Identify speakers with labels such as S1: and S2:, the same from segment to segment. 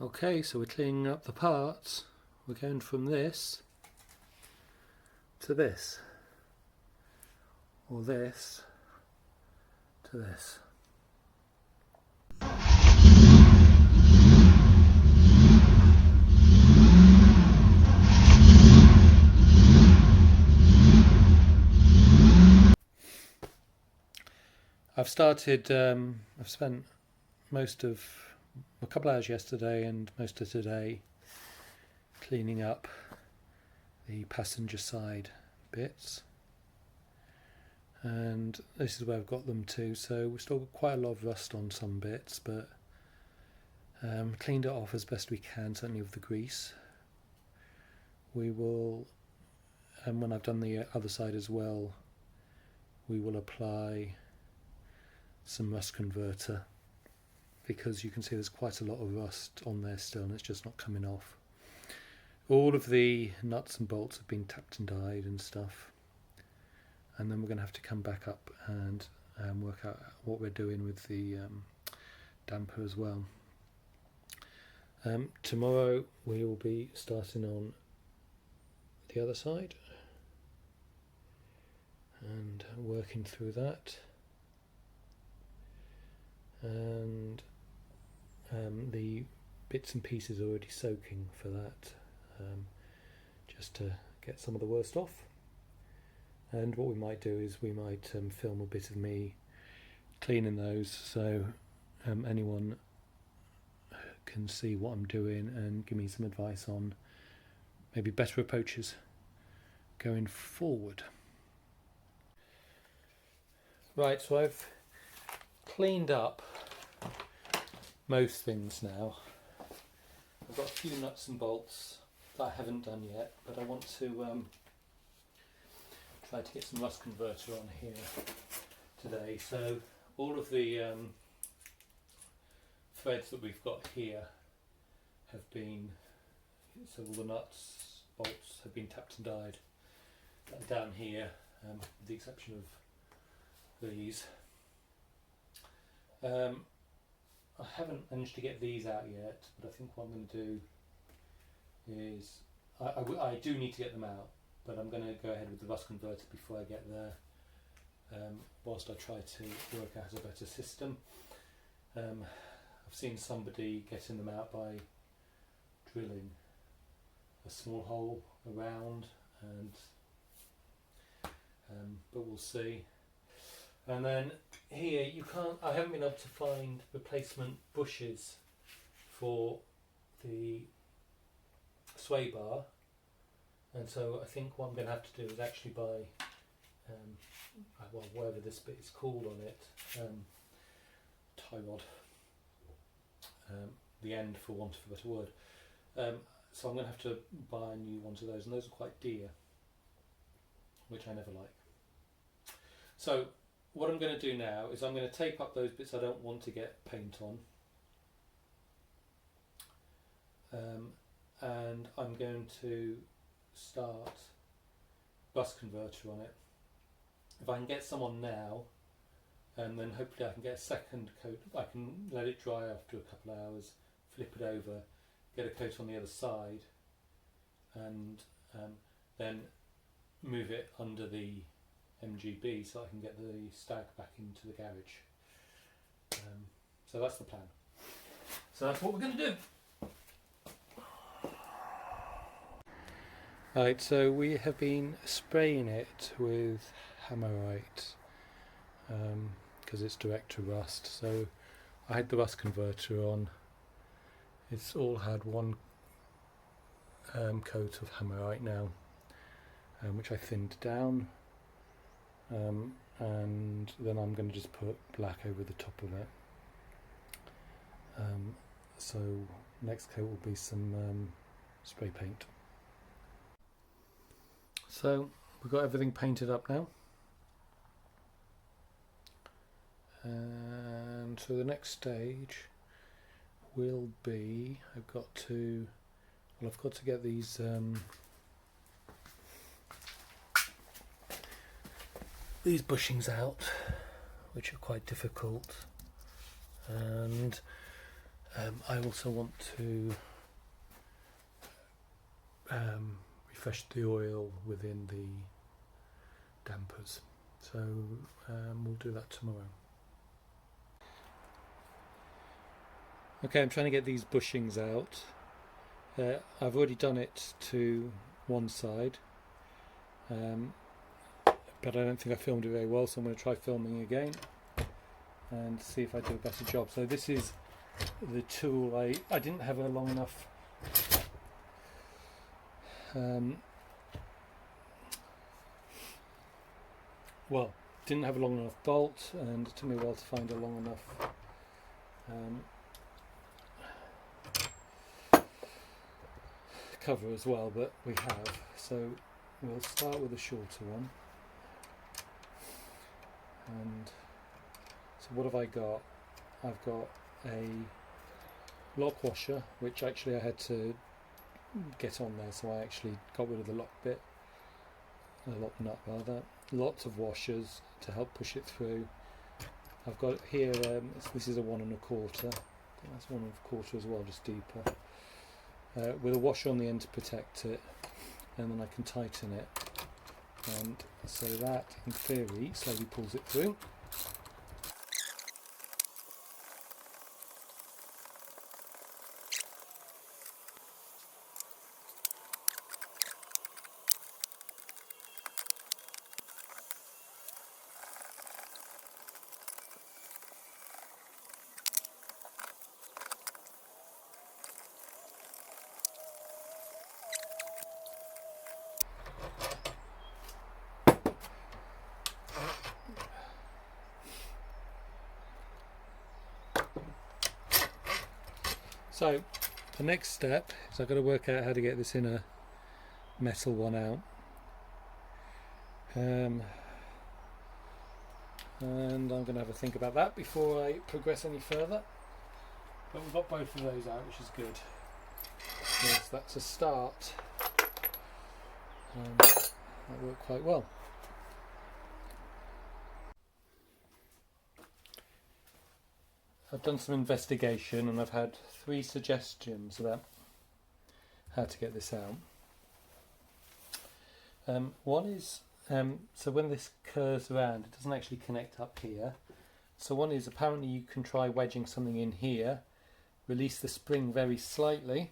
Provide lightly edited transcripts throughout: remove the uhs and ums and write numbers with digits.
S1: Okay, so we're cleaning up the parts. We're going from this to this, or this to this. I've spent a couple hours yesterday and most of today cleaning up the passenger side bits, and this is where I've got them to. So we've still got quite a lot of rust on some bits, but cleaned it off as best we can, certainly with the grease. We will, and when I've done the other side as well, we will apply some rust converter, because you can see there's quite a lot of rust on there still and it's just not coming off. All of the nuts and bolts have been tapped and dyed and stuff, and then we're going to have to come back up and work out what we're doing with the damper as well. Tomorrow we will be starting on the other side and working through that, and the bits and pieces are already soaking for that, just to get some of the worst off. And what we might do is we might film a bit of me cleaning those, so anyone can see what I'm doing and give me some advice on maybe better approaches going forward. Right, so I've cleaned up most things now. I've got a few nuts and bolts that I haven't done yet, but I want to try to get some rust converter on here today. So all of the threads that we've got here have been, so all the nuts, bolts have been tapped and dyed down here, with the exception of these. I haven't managed to get these out yet, but I think what I'm going to do is, I do need to get them out, but I'm going to go ahead with the rust converter before I get there, whilst I try to work out a better system. I've seen somebody getting them out by drilling a small hole around, and but we'll see. And then here I haven't been able to find replacement bushes for the sway bar, and so I think what I'm going to have to do is actually buy whatever this bit is called on it, tie rod, the end for want of a better word. So I'm going to have to buy a new one of those, and those are quite dear, which I never like. So what I'm going to do now is I'm going to tape up those bits I don't want to get paint on, and I'm going to start rust converter on it. If I can get some on now, and then hopefully I can get a second coat. I can let it dry after a couple of hours, flip it over, get a coat on the other side, and then move it under the MGB so I can get the stag back into the garage. So that's the plan. So that's what we're going to do. Right, so we have been spraying it with Hammerite because it's direct to rust. So I had the rust converter on. It's all had one coat of Hammerite now, which I thinned down. And then I'm going to just put black over the top of it. So next coat will be some spray paint. So we've got everything painted up now, and so the next stage will be I've got to get these bushings out, which are quite difficult, and I also want to refresh the oil within the dampers, so we'll do that tomorrow. Okay, I'm trying to get these bushings out. I've already done it to one side, but I don't think I filmed it very well, so I'm going to try filming again and see if I do a better job. So this is the tool. I didn't have a long enough didn't have a long enough bolt, and it took me a while to find a long enough cover as well, but we have. So we'll start with a shorter one. And so what have I got? I've got a lock washer, which actually I had to get on there, so I actually got rid of the lock bit, the lock nut rather. Lots of washers to help push it through. I've got here, this is a 1 1/4. That's 1 1/4 as well, just deeper. With a washer on the end to protect it, and then I can tighten it. And so that, in theory, slowly pulls it through. So the next step is I've got to work out how to get this inner metal one out, and I'm going to have a think about that before I progress any further. But we've got both of those out, which is good. Yes, that's a start. That worked quite well. I've done some investigation and I've had 3 suggestions about how to get this out. One is, so when this curves around, it doesn't actually connect up here. So one is, apparently you can try wedging something in here, release the spring very slightly,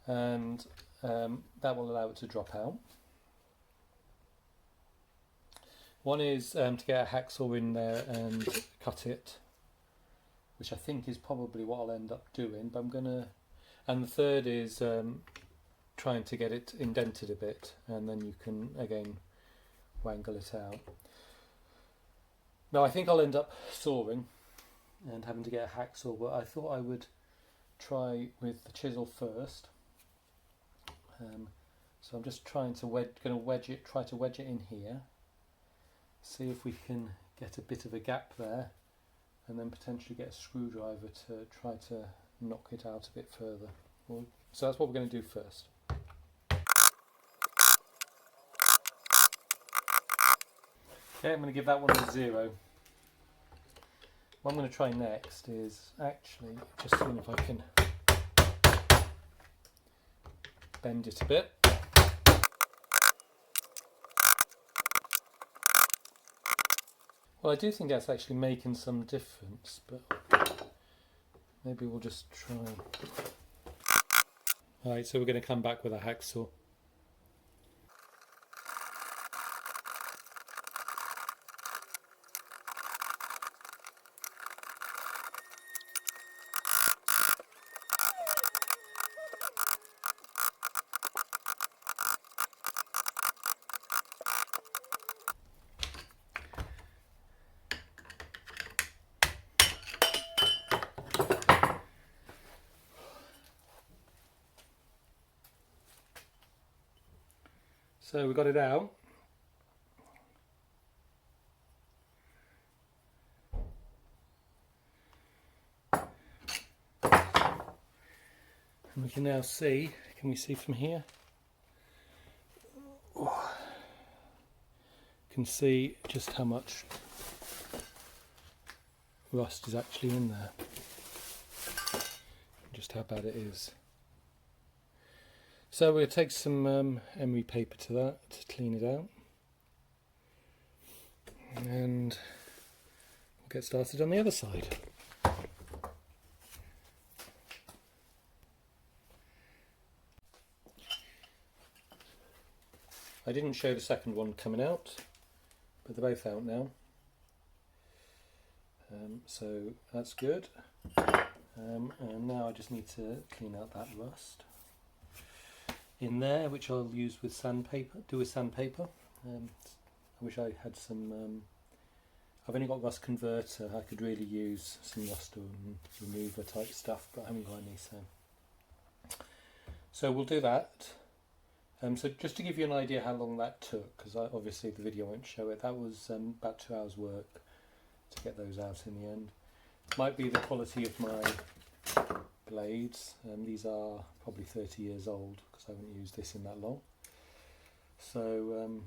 S1: and that will allow it to drop out. One is to get a hacksaw in there and cut it, which I think is probably what I'll end up doing, but I'm gonna, and the third is trying to get it indented a bit, and then you can again wangle it out. Now I think I'll end up sawing and having to get a hacksaw, but I thought I would try with the chisel first. So I'm just trying to try to wedge it in here. See if we can get a bit of a gap there, and then potentially get a screwdriver to try to knock it out a bit further. So that's what we're going to do first. Okay, I'm going to give that one a 0. What I'm going to try next is actually just seeing if I can bend it a bit. Well, I do think that's actually making some difference, but maybe we'll just try. Alright, so we're going to come back with a hacksaw. So we got it out. And we can now see, can we see from here? Oh, can see just how much rust is actually in there. just how bad it is. So we'll take some emery paper to that to clean it out, and we'll get started on the other side. I didn't show the second one coming out, but they're both out now, so that's good. And now I just need to clean out that rust in there, which I'll use with sandpaper. I wish I had some. I've only got rust converter. I could really use some rust remover type stuff, but I haven't got any. So we'll do that. So just to give you an idea how long that took, because obviously the video won't show it, that was about 2 hours work to get those out in the end. It might be the quality of my blades. These are probably 30 years old because I haven't used this in that long. So,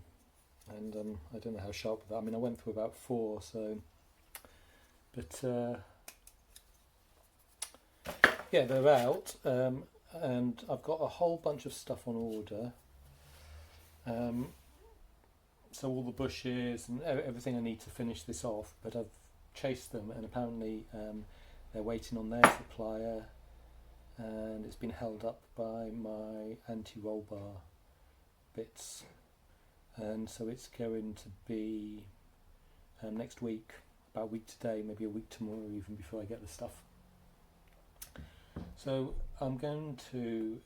S1: I don't know how sharp that. I mean, I went through about 4, so, but yeah, they're out, and I've got a whole bunch of stuff on order. So all the bushes and everything I need to finish this off, but I've chased them, and apparently they're waiting on their supplier, and it's been held up by my anti-roll bar bits, and so it's going to be next week, about a week today, maybe a week tomorrow even, before I get the stuff. So I'm going to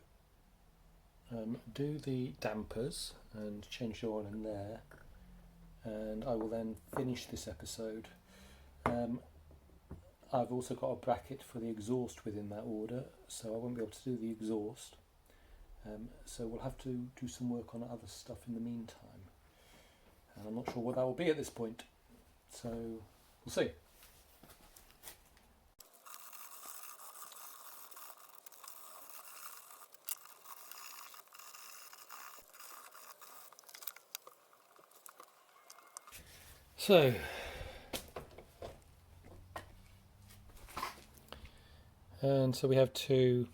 S1: do the dampers and change the oil in there, and I will then finish this episode. I've also got a bracket for the exhaust within that order, so I won't be able to do the exhaust, so we'll have to do some work on other stuff in the meantime, and I'm not sure what that will be at this point, so we'll see. So we have two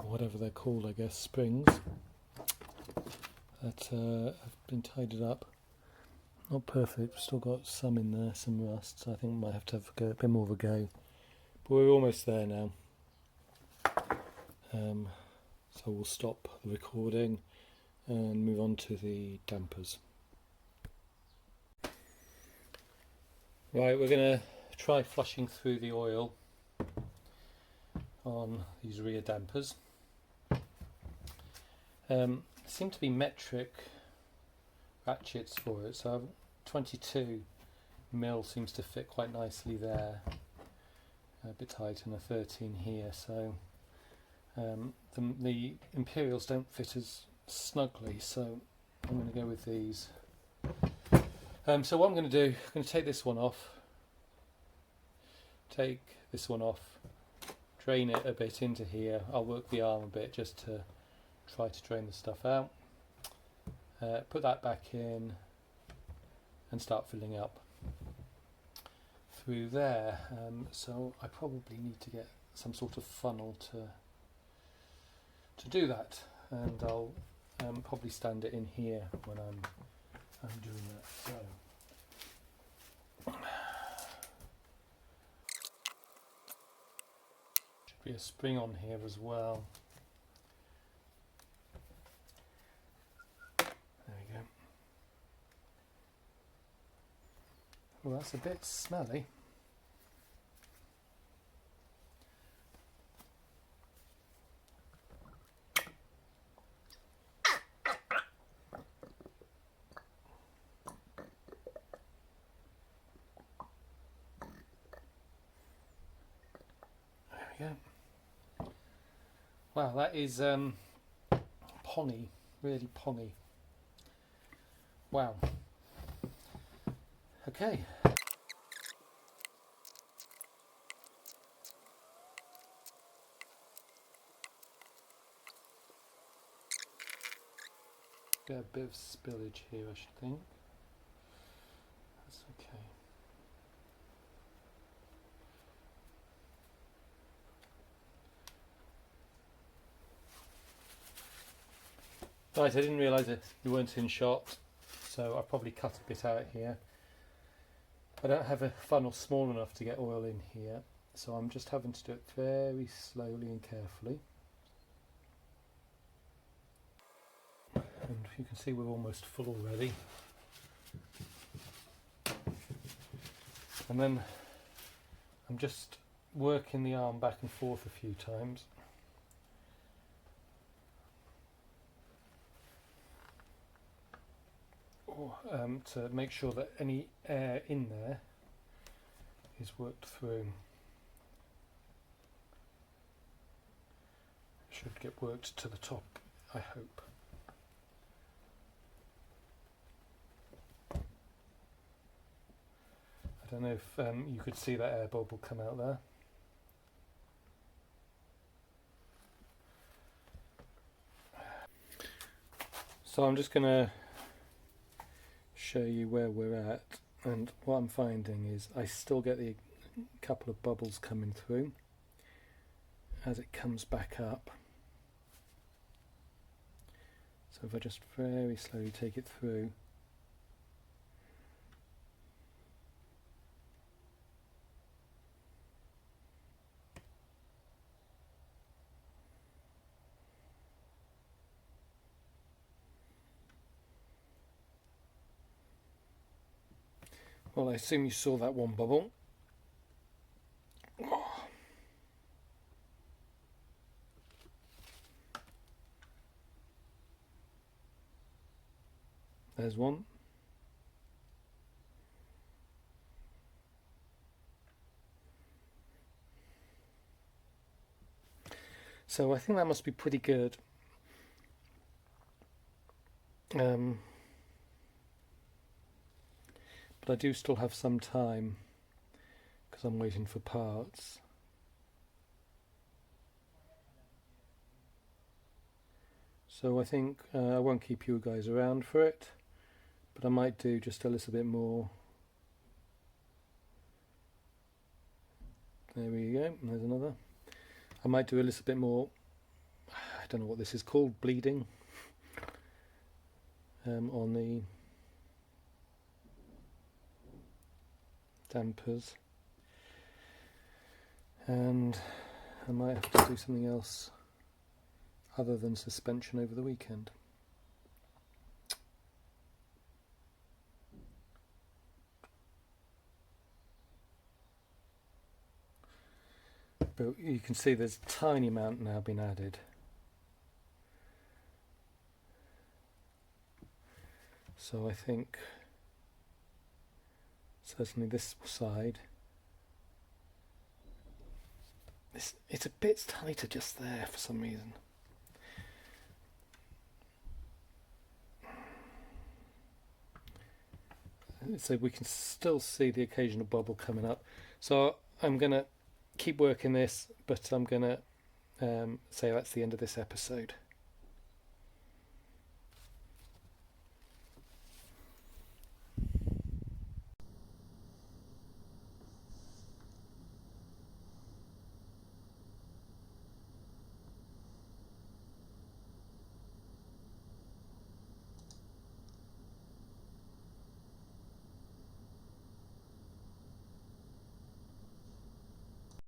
S1: whatever they're called, I guess, springs that have been tidied up. Not perfect, still got some in there, some rust, so I think we might have to have a bit more of a go, but we're almost there now. So we'll stop the recording and move on to the dampers. Right, we're going to try flushing through the oil on these rear dampers. Seem to be metric ratchets for it, so 22mm seems to fit quite nicely there, a bit tight, and a 13 here, so the Imperials don't fit as snugly, so I'm going to go with these. So what I'm going to do, I'm going to take this one off, drain it a bit into here. I'll work the arm a bit just to try to drain the stuff out, put that back in and start filling up through there. So I probably need to get some sort of funnel to do that, and I'll probably stand it in here when I'm doing that. So should be a spring on here as well. There we go. Well, that's a bit smelly. Yeah. Wow, that is ponny, really ponny. Wow. Okay. Got a bit of spillage here, I should think. That's okay. Right, I didn't realise that you weren't in shot, so I probably cut a bit out here. I don't have a funnel small enough to get oil in here, so I'm just having to do it very slowly and carefully. And you can see we're almost full already. And then I'm just working the arm back and forth a few times. To make sure that any air in there is worked through. Should get worked to the top, I hope. I don't know if you could see that air bubble come out there. So I'm just going to show you where we're at, and what I'm finding is I still get the couple of bubbles coming through as it comes back up. So if I just very slowly take it through, well, I assume you saw that one bubble. There's one. So I think that must be pretty good. But I do still have some time because I'm waiting for parts. So I think I won't keep you guys around for it, but I might do just a little bit more. There we go, there's another. I might do a little bit more, I don't know what this is called, bleeding on the dampers, and I might have to do something else other than suspension over the weekend. But you can see there's a tiny amount now been added. So I think certainly this side, it's a bit tighter just there for some reason. So we can still see the occasional bubble coming up. So I'm going to keep working this, but I'm going to say that's the end of this episode.